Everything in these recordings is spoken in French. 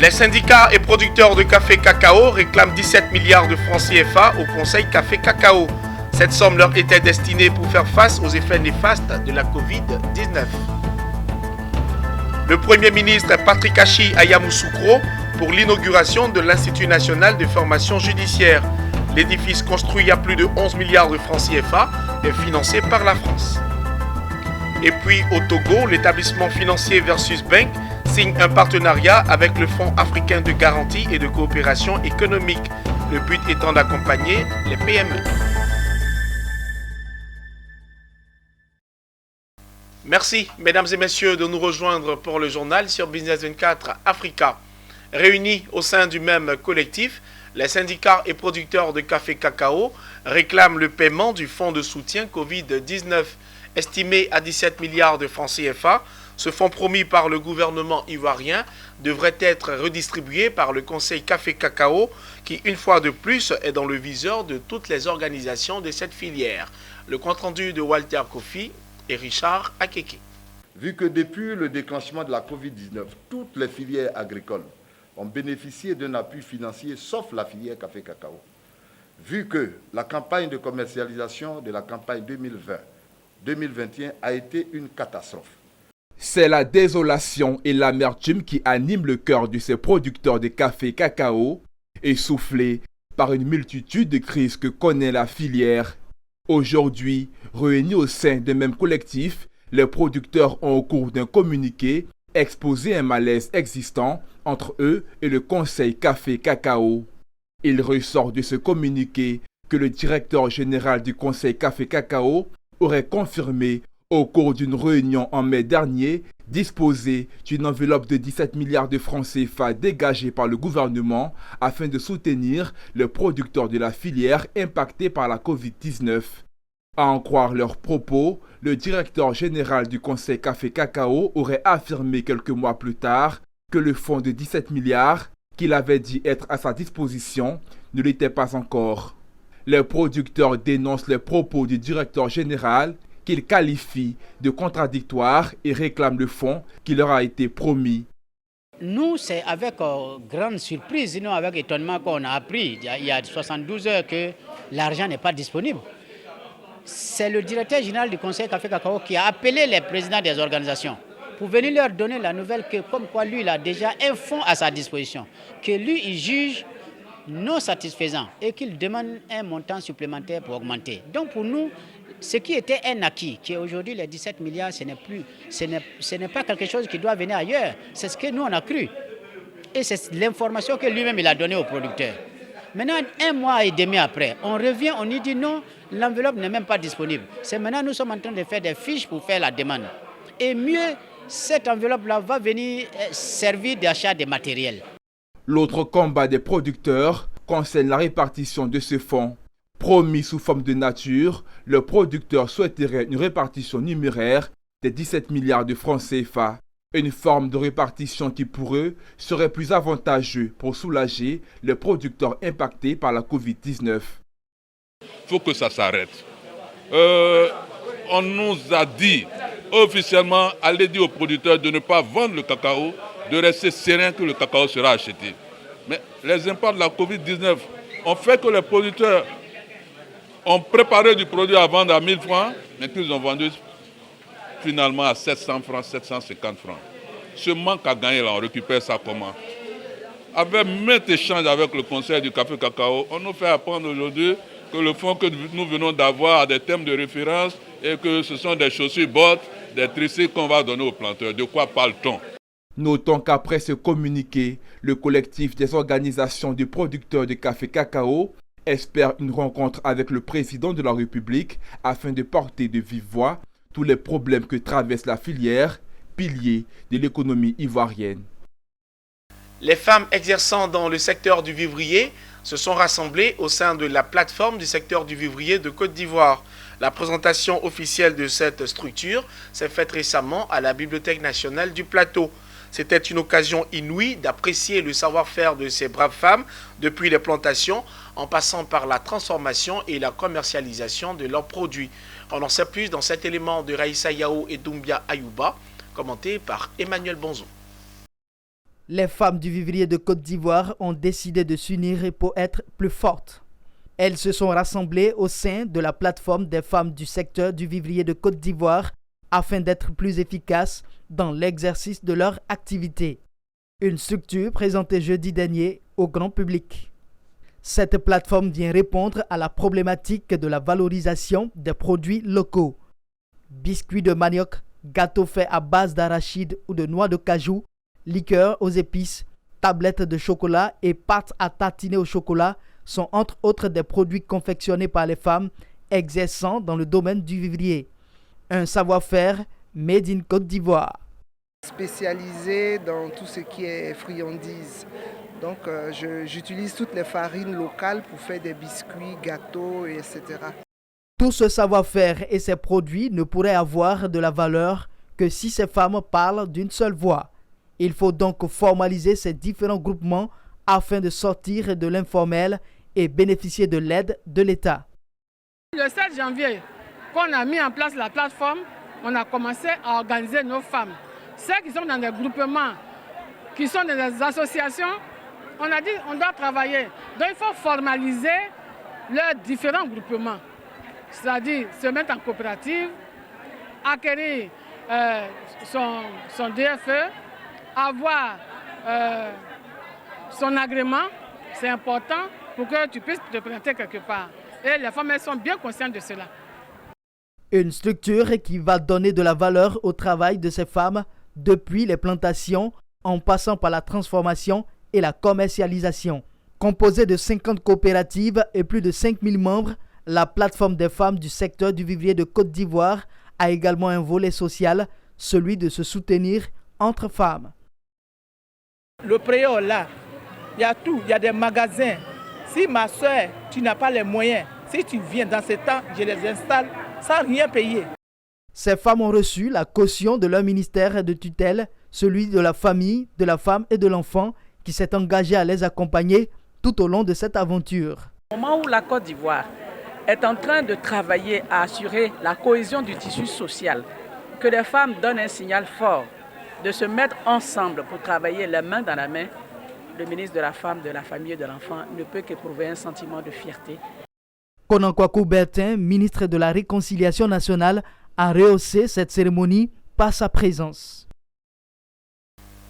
Les syndicats et producteurs de café cacao réclament 17 milliards de francs CFA au Conseil Café Cacao. Cette somme leur était destinée pour faire face aux effets néfastes de la Covid-19. Le Premier ministre Patrick Achi à Yamoussoukro pour l'inauguration de l'Institut national de formation judiciaire. L'édifice construit à plus de 11 milliards de francs CFA est financé par la France. Et puis au Togo, l'établissement financier Versus Bank signe un partenariat avec le Fonds africain de garantie et de coopération économique, le but étant d'accompagner les PME. Merci, mesdames et messieurs, de nous rejoindre pour le journal sur Business 24 Africa. Réunis au sein du même collectif, les syndicats et producteurs de café cacao réclament le paiement du fonds de soutien Covid-19, estimé à 17 milliards de francs CFA. Ce fonds promis par le gouvernement ivoirien devrait être redistribué par le Conseil Café Cacao qui, une fois de plus, est dans le viseur de toutes les organisations de cette filière. Le compte-rendu de Walter Kofi et Richard Akeke. Vu que depuis le déclenchement de la Covid-19, toutes les filières agricoles ont bénéficié d'un appui financier sauf la filière Café Cacao. Vu que la campagne de commercialisation de la campagne 2020-2021 a été une catastrophe. C'est la désolation et l'amertume qui animent le cœur de ces producteurs de café cacao, essoufflés par une multitude de crises que connaît la filière. Aujourd'hui, réunis au sein d'un même collectif, les producteurs ont au cours d'un communiqué exposé un malaise existant entre eux et le Conseil Café Cacao. Il ressort de ce communiqué que le directeur général du Conseil Café Cacao aurait confirmé au cours d'une réunion en mai dernier, disposer d'une enveloppe de 17 milliards de francs CFA dégagée par le gouvernement afin de soutenir les producteurs de la filière impactés par la Covid-19. À en croire leurs propos, le directeur général du Conseil Café Cacao aurait affirmé quelques mois plus tard que le fonds de 17 milliards qu'il avait dit être à sa disposition ne l'était pas encore. Les producteurs dénoncent les propos du directeur général qu'ils qualifient de contradictoires et réclament le fonds qui leur a été promis. Nous, c'est avec grande surprise, sinon avec étonnement qu'on a appris il y a 72 heures que l'argent n'est pas disponible. C'est le directeur général du Conseil Café Cacao qui a appelé les présidents des organisations pour venir leur donner la nouvelle que comme quoi lui, il a déjà un fonds à sa disposition, que lui, il juge non satisfaisant et qu'il demande un montant supplémentaire pour augmenter. Donc pour nous, ce qui était un acquis, qui est aujourd'hui les 17 milliards, ce n'est pas quelque chose qui doit venir ailleurs. C'est ce que nous, on a cru. Et c'est l'information que lui-même il a donnée aux producteurs. Maintenant, un mois et demi après, on revient, on lui dit non, l'enveloppe n'est même pas disponible. C'est maintenant nous sommes en train de faire des fiches pour faire la demande. Et mieux, cette enveloppe-là va venir servir d'achat de matériel. L'autre combat des producteurs concerne la répartition de ce fonds. Promis sous forme de nature, le producteur souhaiterait une répartition numéraire des 17 milliards de francs CFA. Une forme de répartition qui pour eux serait plus avantageuse pour soulager les producteurs impactés par la Covid-19. Il faut que ça s'arrête. On nous a dit officiellement, allez dire aux producteurs de ne pas vendre le cacao, de rester serein que le cacao sera acheté. Mais les impacts de la Covid-19 ont fait que les producteurs ont préparé du produit à vendre à 1000 francs, mais qu'ils ont vendu finalement à 700 francs, 750 francs. Ce manque à gagner, là, on récupère ça comment? Avec maintes échanges avec le Conseil du Café Cacao, on nous fait apprendre aujourd'hui que le fonds que nous venons d'avoir a des thèmes de référence et que ce sont des chaussures bottes, des tricycles qu'on va donner aux planteurs. De quoi parle-t-on? Notons qu'après ce communiqué, le collectif des organisations de producteurs de café cacao espère une rencontre avec le président de la République afin de porter de vive voix tous les problèmes que traverse la filière, pilier de l'économie ivoirienne. Les femmes exerçant dans le secteur du vivrier se sont rassemblées au sein de la plateforme du secteur du vivrier de Côte d'Ivoire. La présentation officielle de cette structure s'est faite récemment à la Bibliothèque nationale du Plateau. C'était une occasion inouïe d'apprécier le savoir-faire de ces braves femmes depuis les plantations en passant par la transformation et la commercialisation de leurs produits. On en sait plus dans cet élément de Raïssa Yao et Doumbia Ayouba, commenté par Emmanuel Bonzo. Les femmes du vivrier de Côte d'Ivoire ont décidé de s'unir pour être plus fortes. Elles se sont rassemblées au sein de la plateforme des femmes du secteur du vivrier de Côte d'Ivoire afin d'être plus efficaces dans l'exercice de leur activité. Une structure présentée jeudi dernier au grand public. Cette plateforme vient répondre à la problématique de la valorisation des produits locaux. Biscuits de manioc, gâteaux faits à base d'arachide ou de noix de cajou, liqueurs aux épices, tablettes de chocolat et pâtes à tartiner au chocolat sont entre autres des produits confectionnés par les femmes exerçant dans le domaine du vivrier. Un savoir-faire made in Côte d'Ivoire. Spécialisé dans tout ce qui est friandises. Donc j'utilise toutes les farines locales pour faire des biscuits, gâteaux, etc. Tout ce savoir-faire et ces produits ne pourraient avoir de la valeur que si ces femmes parlent d'une seule voix. Il faut donc formaliser ces différents groupements afin de sortir de l'informel et bénéficier de l'aide de l'État. Le 7 janvier, quand on a mis en place la plateforme, on a commencé à organiser nos femmes. Celles qui sont dans des groupements, qui sont dans des associations, on a dit qu'on doit travailler. Donc il faut formaliser leurs différents groupements. C'est-à-dire se mettre en coopérative, acquérir son DFE, avoir son agrément, c'est important pour que tu puisses te présenter quelque part. Et les femmes, elles sont bien conscientes de cela. Une structure qui va donner de la valeur au travail de ces femmes depuis les plantations en passant par la transformation et la commercialisation. Composée de 50 coopératives et plus de 5000 membres, la plateforme des femmes du secteur du vivrier de Côte d'Ivoire a également un volet social, celui de se soutenir entre femmes. Le préau là, il y a tout, il y a des magasins. Si ma soeur, tu n'as pas les moyens, si tu viens dans ce temps, je les installe sans rien payer. Ces femmes ont reçu la caution de leur ministère de tutelle, celui de la famille, de la femme et de l'enfant, qui s'est engagé à les accompagner tout au long de cette aventure. Au moment où la Côte d'Ivoire est en train de travailler à assurer la cohésion du tissu social, que les femmes donnent un signal fort de se mettre ensemble pour travailler les mains dans la main, le ministre de la Femme, de la Famille et de l'Enfant ne peut qu'éprouver un sentiment de fierté. Konankwaku Bertin, ministre de la Réconciliation nationale, a rehaussé cette cérémonie par sa présence.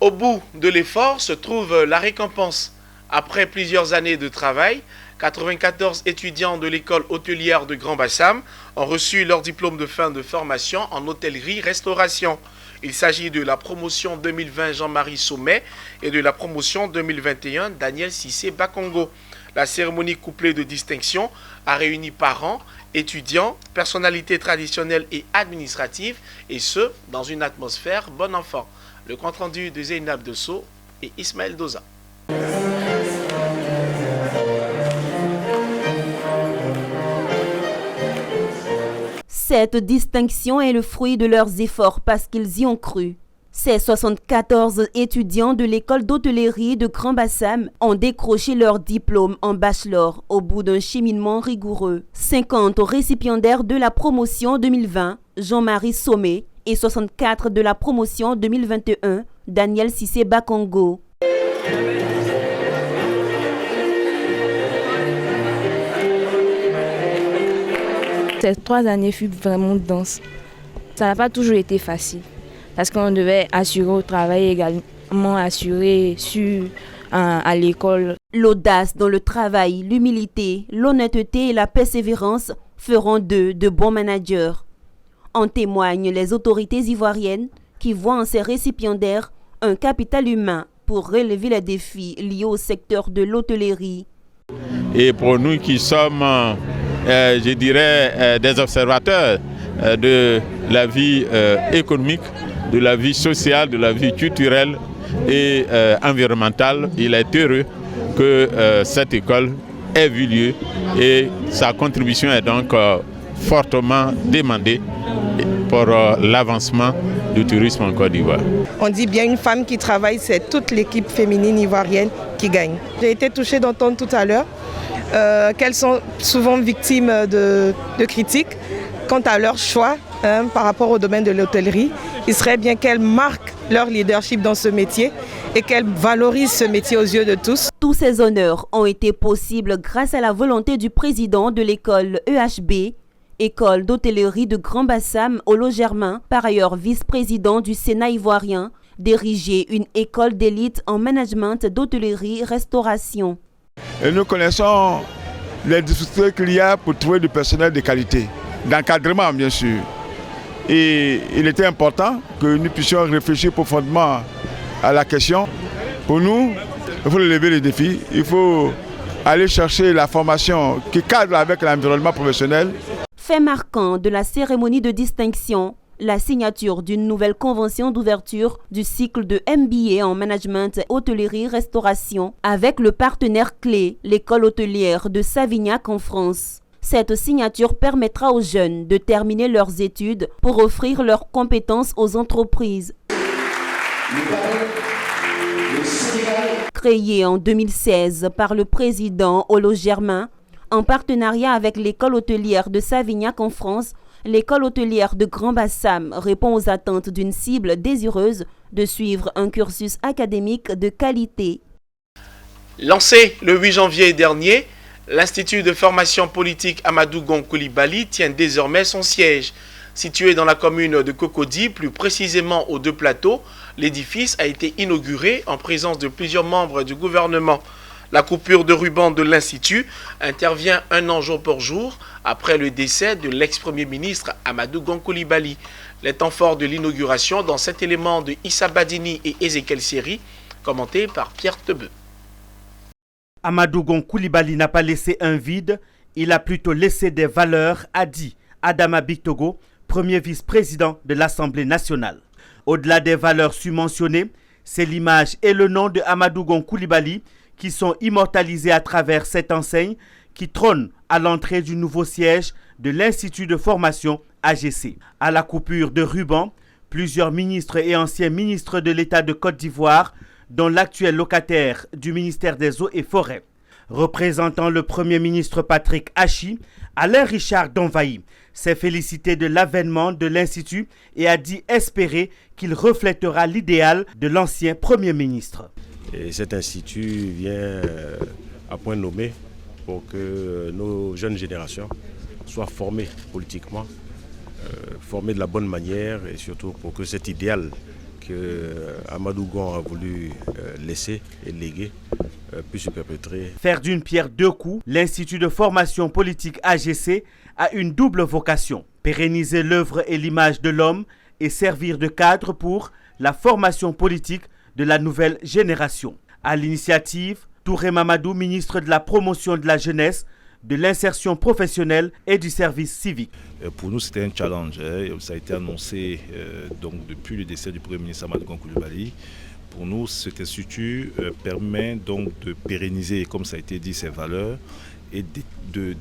Au bout de l'effort se trouve la récompense. Après plusieurs années de travail, 94 étudiants de l'école hôtelière de Grand Bassam ont reçu leur diplôme de fin de formation en hôtellerie-restauration. Il s'agit de la promotion 2020 Jean-Marie Sommet et de la promotion 2021 Daniel Cissé Bakongo. La cérémonie couplée de distinction a réuni parents, étudiants, personnalités traditionnelles et administratives, et ce, dans une atmosphère bon enfant. Le compte-rendu de Zeynab Desso et Ismaël Doza. Cette distinction est le fruit de leurs efforts parce qu'ils y ont cru. Ces 74 étudiants de l'école d'hôtellerie de Grand Bassam ont décroché leur diplôme en bachelor au bout d'un cheminement rigoureux. 50 récipiendaires de la promotion 2020, Jean-Marie Sommet, et 64 de la promotion 2021, Daniel Cissé Bakongo. Ces 3 années furent vraiment denses. Ça n'a pas toujours été facile parce qu'on devait assurer au travail également, assurer à l'école. L'audace dans le travail, l'humilité, l'honnêteté et la persévérance feront d'eux de bons managers. En témoignent les autorités ivoiriennes qui voient en ces récipiendaires un capital humain pour relever les défis liés au secteur de l'hôtellerie. Et pour nous qui sommes, je dirais, des observateurs de la vie économique, de la vie sociale, de la vie culturelle et environnementale, il est heureux que cette école ait vu lieu et sa contribution est donc fortement demandée pour l'avancement du tourisme en Côte d'Ivoire. On dit bien une femme qui travaille, c'est toute l'équipe féminine ivoirienne qui gagne. J'ai été touchée d'entendre tout à l'heure qu'elles sont souvent victimes de critiques quant à leur choix par rapport au domaine de l'hôtellerie. Il serait bien qu'elles marquent leur leadership dans ce métier et qu'elle valorise ce métier aux yeux de tous. Tous ces honneurs ont été possibles grâce à la volonté du président de l'école EHB, École d'hôtellerie de Grand Bassam, Olo Germain, par ailleurs vice-président du Sénat ivoirien, d'ériger une école d'élite en management d'hôtellerie-restauration. Et nous connaissons les difficultés qu'il y a pour trouver du personnel de qualité, d'encadrement bien sûr. Et il était important que nous puissions réfléchir profondément à la question. Pour nous, il faut relever les défis, il faut aller chercher la formation qui cadre avec l'environnement professionnel. Fait marquant de la cérémonie de distinction, la signature d'une nouvelle convention d'ouverture du cycle de MBA en management hôtellerie-restauration avec le partenaire clé, l'école hôtelière de Savignac en France. Cette signature permettra aux jeunes de terminer leurs études pour offrir leurs compétences aux entreprises. Créé en 2016 par le président Olo Germain, en partenariat avec l'école hôtelière de Savignac en France, l'école hôtelière de Grand Bassam répond aux attentes d'une cible désireuse de suivre un cursus académique de qualité. Lancé le 8 janvier dernier, l'Institut de formation politique Amadou Gon Coulibaly tient désormais son siège. Situé dans la commune de Cocody, plus précisément aux Deux Plateaux, l'édifice a été inauguré en présence de plusieurs membres du gouvernement. La coupure de ruban de l'Institut intervient 1 an jour pour jour après le décès de l'ex-premier ministre Amadou Gon Coulibaly. Les temps forts de l'inauguration dans cet élément de Issa Badini et Ezekiel Seri, commenté par Pierre Tebeu. Amadou Gon Coulibaly n'a pas laissé un vide, il a plutôt laissé des valeurs, a dit Adama Bictogo, premier vice-président de l'Assemblée nationale. Au-delà des valeurs submentionnées, c'est l'image et le nom de Amadou Gon Coulibaly qui sont immortalisés à travers cette enseigne qui trône à l'entrée du nouveau siège de l'Institut de formation AGC. À la coupure de ruban, plusieurs ministres et anciens ministres de l'État de Côte d'Ivoire, dont l'actuel locataire du ministère des Eaux et Forêts. Représentant le Premier ministre Patrick Hachi, Alain Richard Donvaï s'est félicité de l'avènement de l'Institut et a dit espérer qu'il reflètera l'idéal de l'ancien Premier ministre. Et cet institut vient à point nommé pour que nos jeunes générations soient formées politiquement, formées de la bonne manière et surtout pour que cet idéal que Amadou Gon a voulu laisser et léguer puisse se perpétrer. Faire d'une pierre deux coups, l'Institut de formation politique AGC a une double vocation. Pérenniser l'œuvre et l'image de l'homme et servir de cadre pour la formation politique de la nouvelle génération. À l'initiative, Touré Mamadou, ministre de la promotion de la jeunesse, de l'insertion professionnelle et du service civique. Pour nous, c'était un challenge. Ça a été annoncé donc, depuis le décès du Premier ministre Amadou Gon Coulibaly. Pour nous, cet institut permet donc de pérenniser, comme ça a été dit, ses valeurs et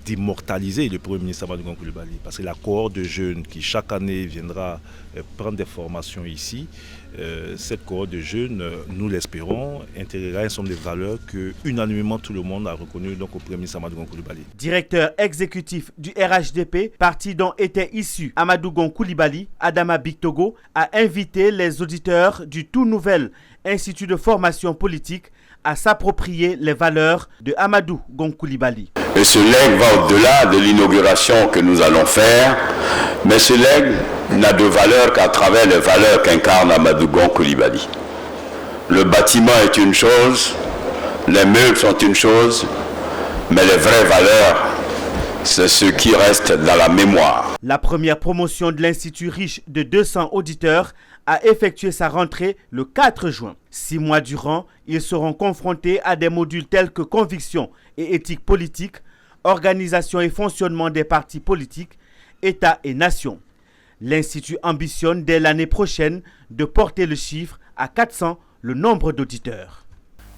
d'immortaliser le Premier ministre Amadou Gon Coulibaly. Parce que la cohorte de jeunes qui chaque année viendra prendre des formations ici, cette cohorte de jeunes, nous l'espérons, intégrera un certain nombre de valeurs que unanimement tout le monde a reconnues donc au Premier ministre Amadou Gon Coulibaly. Directeur exécutif du RHDP, parti dont était issu Amadou Gon Coulibaly, Adama Bictogo a invité les auditeurs du tout nouvel Institut de formation politique à s'approprier les valeurs de Amadou Gon Coulibaly. Et ce legs va au-delà de l'inauguration que nous allons faire, mais ce legs n'a de valeur qu'à travers les valeurs qu'incarne Amadou Gon Coulibaly. Le bâtiment est une chose, les meubles sont une chose, mais les vraies valeurs, c'est ce qui reste dans la mémoire. La première promotion de l'Institut riche de 200 auditeurs a effectué sa rentrée le 4 juin. 6 mois durant, ils seront confrontés à des modules tels que conviction et éthique politique, organisation et fonctionnement des partis politiques, État et nation. L'Institut ambitionne dès l'année prochaine de porter le chiffre à 400 le nombre d'auditeurs.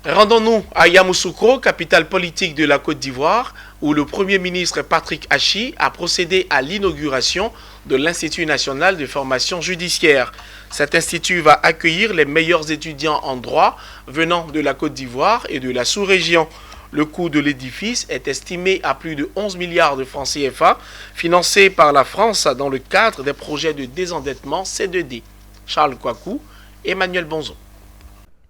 Rendons-nous à Yamoussoukro, capitale politique de la Côte d'Ivoire, où le Premier ministre Patrick Hachi a procédé à l'inauguration de l'Institut national de formation judiciaire. Cet institut va accueillir les meilleurs étudiants en droit venant de la Côte d'Ivoire et de la sous-région. Le coût de l'édifice est estimé à plus de 11 milliards de francs CFA, financé par la France dans le cadre des projets de désendettement C2D. Charles Kouakou, Emmanuel Bonzo.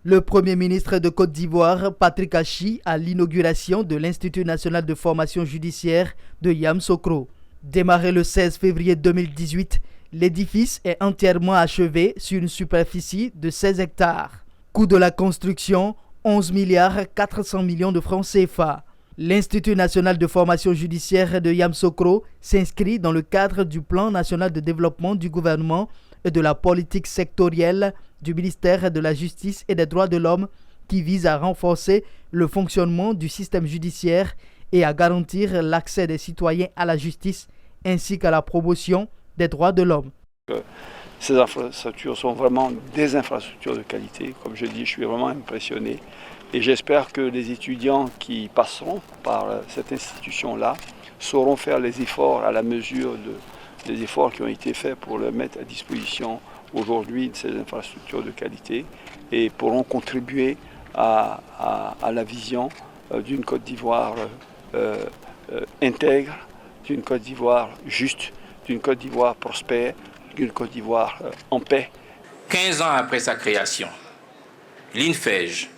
Le Premier ministre de Côte d'Ivoire, Patrick Achi, à l'inauguration de l'Institut national de formation judiciaire de Yamoussoukro. Démarré le 16 février 2018, l'édifice est entièrement achevé sur une superficie de 16 hectares. Coût de la construction, 11 milliards 400 millions de francs CFA. L'Institut national de formation judiciaire de Yamoussoukro s'inscrit dans le cadre du plan national de développement du gouvernement et de la politique sectorielle du ministère de la Justice et des Droits de l'Homme qui vise à renforcer le fonctionnement du système judiciaire et à garantir l'accès des citoyens à la justice ainsi qu'à la promotion des droits de l'homme. Ces infrastructures sont vraiment des infrastructures de qualité. Comme je dis, je suis vraiment impressionné et j'espère que les étudiants qui passeront par cette institution-là sauront faire les efforts à la mesure des efforts qui ont été faits pour le mettre à disposition aujourd'hui de ces infrastructures de qualité et pourront contribuer à la vision d'une Côte d'Ivoire intègre, d'une Côte d'Ivoire juste, d'une Côte d'Ivoire prospère, d'une Côte d'Ivoire en paix. 15 ans après sa création, l'INFEJ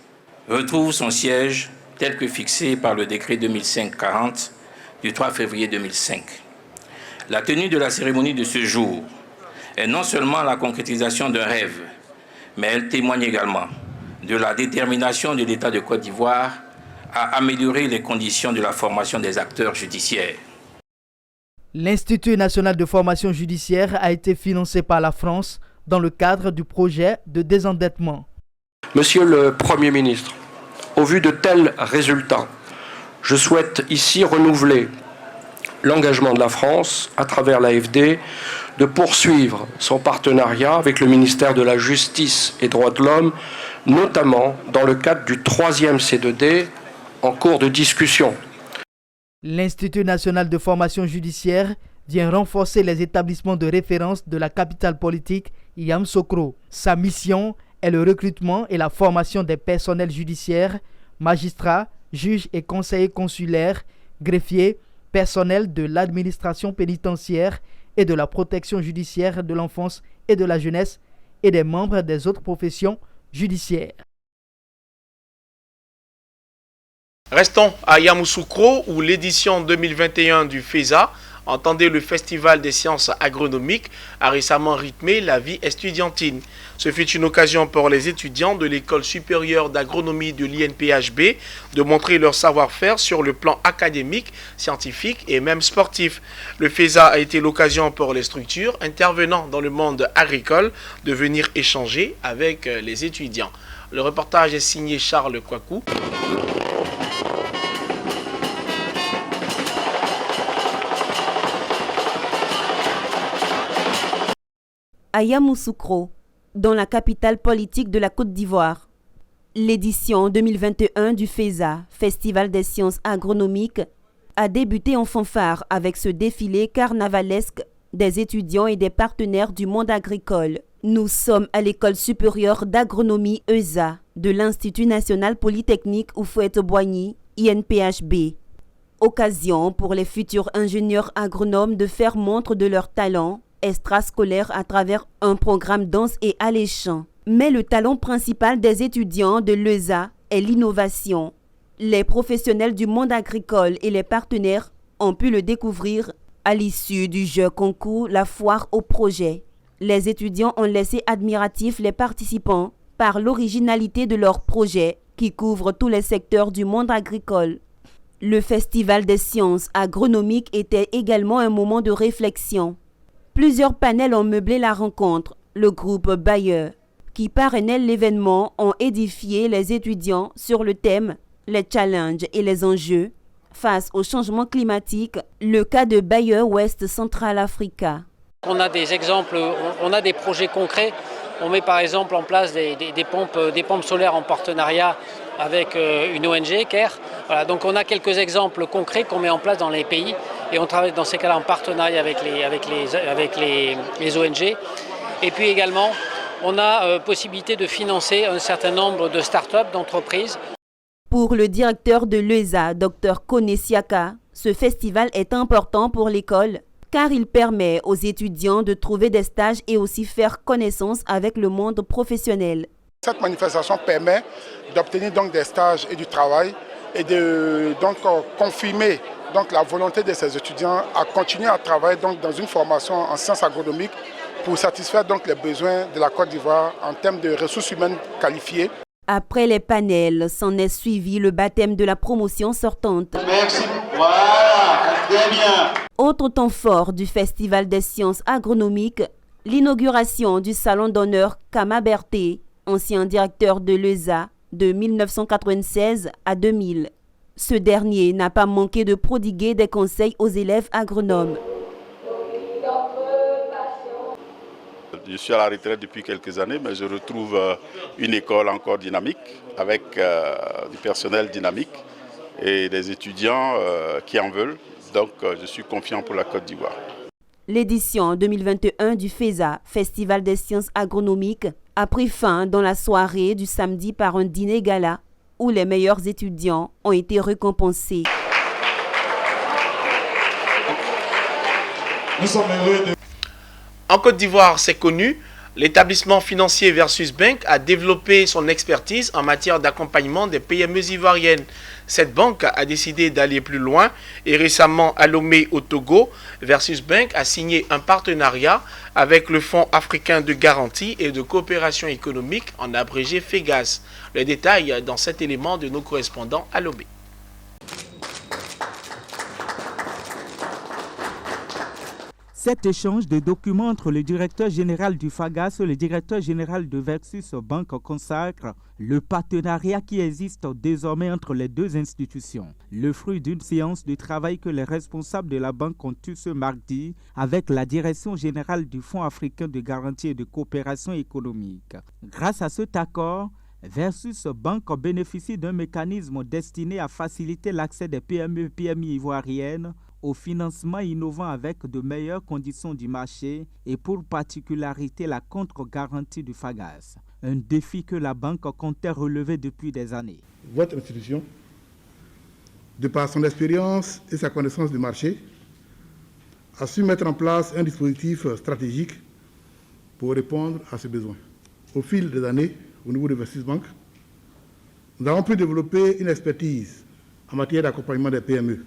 retrouve son siège tel que fixé par le décret 2005-40 du 3 février 2005. La tenue de la cérémonie de ce jour est non seulement la concrétisation d'un rêve, mais elle témoigne également de la détermination de l'État de Côte d'Ivoire à améliorer les conditions de la formation des acteurs judiciaires. L'Institut national de formation judiciaire a été financé par la France dans le cadre du projet de désendettement. Monsieur le Premier ministre, au vu de tels résultats, je souhaite ici renouveler l'engagement de la France, à travers l'AFD, de poursuivre son partenariat avec le ministère de la Justice et Droits de l'Homme, notamment dans le cadre du 3e C2D en cours de discussion. L'Institut national de formation judiciaire vient renforcer les établissements de référence de la capitale politique Yamoussoukro. Sa mission est le recrutement et la formation des personnels judiciaires, magistrats, juges et conseillers consulaires, greffiers, personnel de l'administration pénitentiaire et de la protection judiciaire de l'enfance et de la jeunesse et des membres des autres professions judiciaires. Restons à Yamoussoukro où l'édition 2021 du FESA, entendez le Festival des sciences agronomiques, a récemment rythmé la vie estudiantine. Ce fut une occasion pour les étudiants de l'École supérieure d'agronomie de l'INPHB de montrer leur savoir-faire sur le plan académique, scientifique et même sportif. Le FESA a été l'occasion pour les structures intervenant dans le monde agricole de venir échanger avec les étudiants. Le reportage est signé Charles Kouakou. À Yamoussoukro, dans la capitale politique de la Côte d'Ivoire. L'édition 2021 du FESA, Festival des sciences agronomiques, a débuté en fanfare avec ce défilé carnavalesque des étudiants et des partenaires du monde agricole. Nous sommes à l'École supérieure d'agronomie ESA de l'Institut national polytechnique Houphouët-Boigny, INPHB. Occasion pour les futurs ingénieurs agronomes de faire montre de leur talent extrascolaire à travers un programme dense et alléchant. Mais le talent principal des étudiants de l'ESA est l'innovation. Les professionnels du monde agricole et les partenaires ont pu le découvrir à l'issue du jeu concours La Foire au projet. Les étudiants ont laissé admiratifs les participants par l'originalité de leur projet qui couvre tous les secteurs du monde agricole. Le Festival des sciences agronomiques était également un moment de réflexion. Plusieurs panels ont meublé la rencontre. Le groupe Bayer, qui parrainait l'événement, ont édifié les étudiants sur le thème « Les challenges et les enjeux face au changement climatique », le cas de Bayer West Central Africa. On a des exemples, on a des projets concrets. On met par exemple en place des pompes solaires en partenariat avec une ONG, CARE. Voilà, donc on a quelques exemples concrets qu'on met en place dans les pays et on travaille dans ces cas-là en partenariat avec les ONG. Et puis également, on a possibilité de financer un certain nombre de start-up, d'entreprises. Pour le directeur de l'ESA, Dr Kone Siaka, ce festival est important pour l'école car il permet aux étudiants de trouver des stages et aussi faire connaissance avec le monde professionnel. Cette manifestation permet d'obtenir donc des stages et du travail et de donc confirmer donc la volonté de ces étudiants à continuer à travailler donc dans une formation en sciences agronomiques pour satisfaire donc les besoins de la Côte d'Ivoire en termes de ressources humaines qualifiées. Après les panels, s'en est suivi le baptême de la promotion sortante. Merci. Voilà, très bien. Autre temps fort du Festival des sciences agronomiques, l'inauguration du salon d'honneur Kama Berté, ancien directeur de l'ESA de 1996 à 2000. Ce dernier n'a pas manqué de prodiguer des conseils aux élèves agronomes. Je suis à la retraite depuis quelques années, mais je retrouve une école encore dynamique, avec du personnel dynamique et des étudiants qui en veulent. Donc je suis confiant pour la Côte d'Ivoire. L'édition 2021 du FESA, Festival des sciences agronomiques, a pris fin dans la soirée du samedi par un dîner gala où les meilleurs étudiants ont été récompensés. Nous sommes heureux de... En Côte d'Ivoire, c'est connu, l'établissement financier Versus Bank a développé son expertise en matière d'accompagnement des PME ivoiriennes. Cette banque a décidé d'aller plus loin et récemment à Lomé au Togo, Versus Bank a signé un partenariat avec le Fonds africain de garantie et de coopération économique, en abrégé FEGAS. Les détails dans cet élément de nos correspondants à Lomé. Cet échange de documents entre le directeur général du FAGAS et le directeur général de Versus Bank consacre le partenariat qui existe désormais entre les deux institutions. Le fruit d'une séance de travail que les responsables de la banque ont eue ce mardi avec la direction générale du Fonds africain de garantie et de coopération économique. Grâce à cet accord, Versus Bank bénéficie d'un mécanisme destiné à faciliter l'accès des PME et PMI ivoiriennes au financement innovant avec de meilleures conditions du marché et pour particularité la contre-garantie du FAGAS, un défi que la banque comptait relever depuis des années. Votre institution, de par son expérience et sa connaissance du marché, a su mettre en place un dispositif stratégique pour répondre à ce besoin. Au fil des années, au niveau de Versus Bank, nous avons pu développer une expertise en matière d'accompagnement des PME.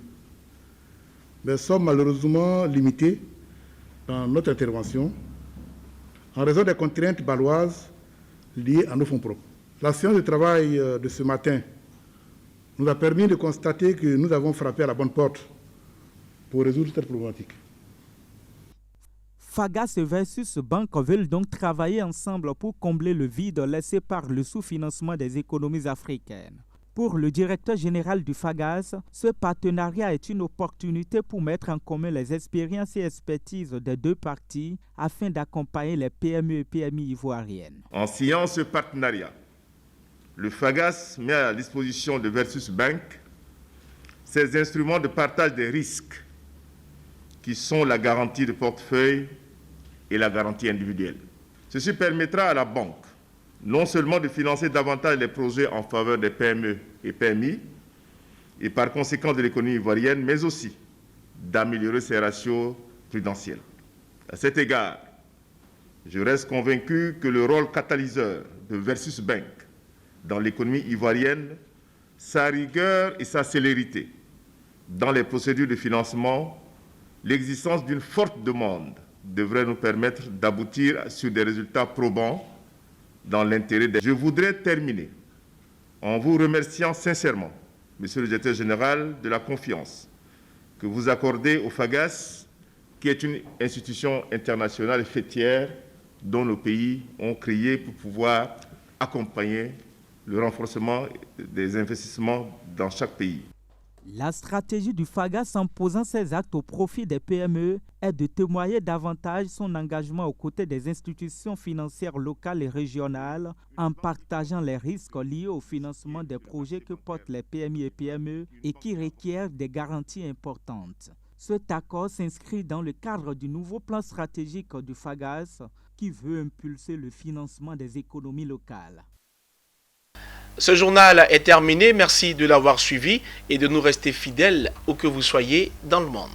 Mais sommes malheureusement limités dans notre intervention en raison des contraintes baloises liées à nos fonds propres. La séance de travail de ce matin nous a permis de constater que nous avons frappé à la bonne porte pour résoudre cette problématique. FAGAS et Versus Bank veulent donc travailler ensemble pour combler le vide laissé par le sous-financement des économies africaines. Pour le directeur général du FAGAS, ce partenariat est une opportunité pour mettre en commun les expériences et expertises des deux parties afin d'accompagner les PME et PMI ivoiriennes. En signant ce partenariat, le FAGAS met à la disposition de Versus Bank ses instruments de partage des risques qui sont la garantie de portefeuille et la garantie individuelle. Ceci permettra à la banque non seulement de financer davantage les projets en faveur des PME et PMI, et par conséquent de l'économie ivoirienne, mais aussi d'améliorer ses ratios prudentiels. À cet égard, je reste convaincu que le rôle catalyseur de Versus Bank dans l'économie ivoirienne, sa rigueur et sa célérité dans les procédures de financement, l'existence d'une forte demande devrait nous permettre d'aboutir sur des résultats probants dans l'intérêt des... Je voudrais terminer en vous remerciant sincèrement, Monsieur le Directeur Général, de la confiance que vous accordez au FAGAS, qui est une institution internationale et fêtière dont nos pays ont créé pour pouvoir accompagner le renforcement des investissements dans chaque pays. La stratégie du FAGAS en posant ses actes au profit des PME est de témoigner davantage son engagement aux côtés des institutions financières locales et régionales en partageant les risques liés au financement des projets que portent les PMI et PME et qui requièrent des garanties importantes. Cet accord s'inscrit dans le cadre du nouveau plan stratégique du FAGAS qui veut impulser le financement des économies locales. Ce journal est terminé. Merci de l'avoir suivi et de nous rester fidèles où que vous soyez dans le monde.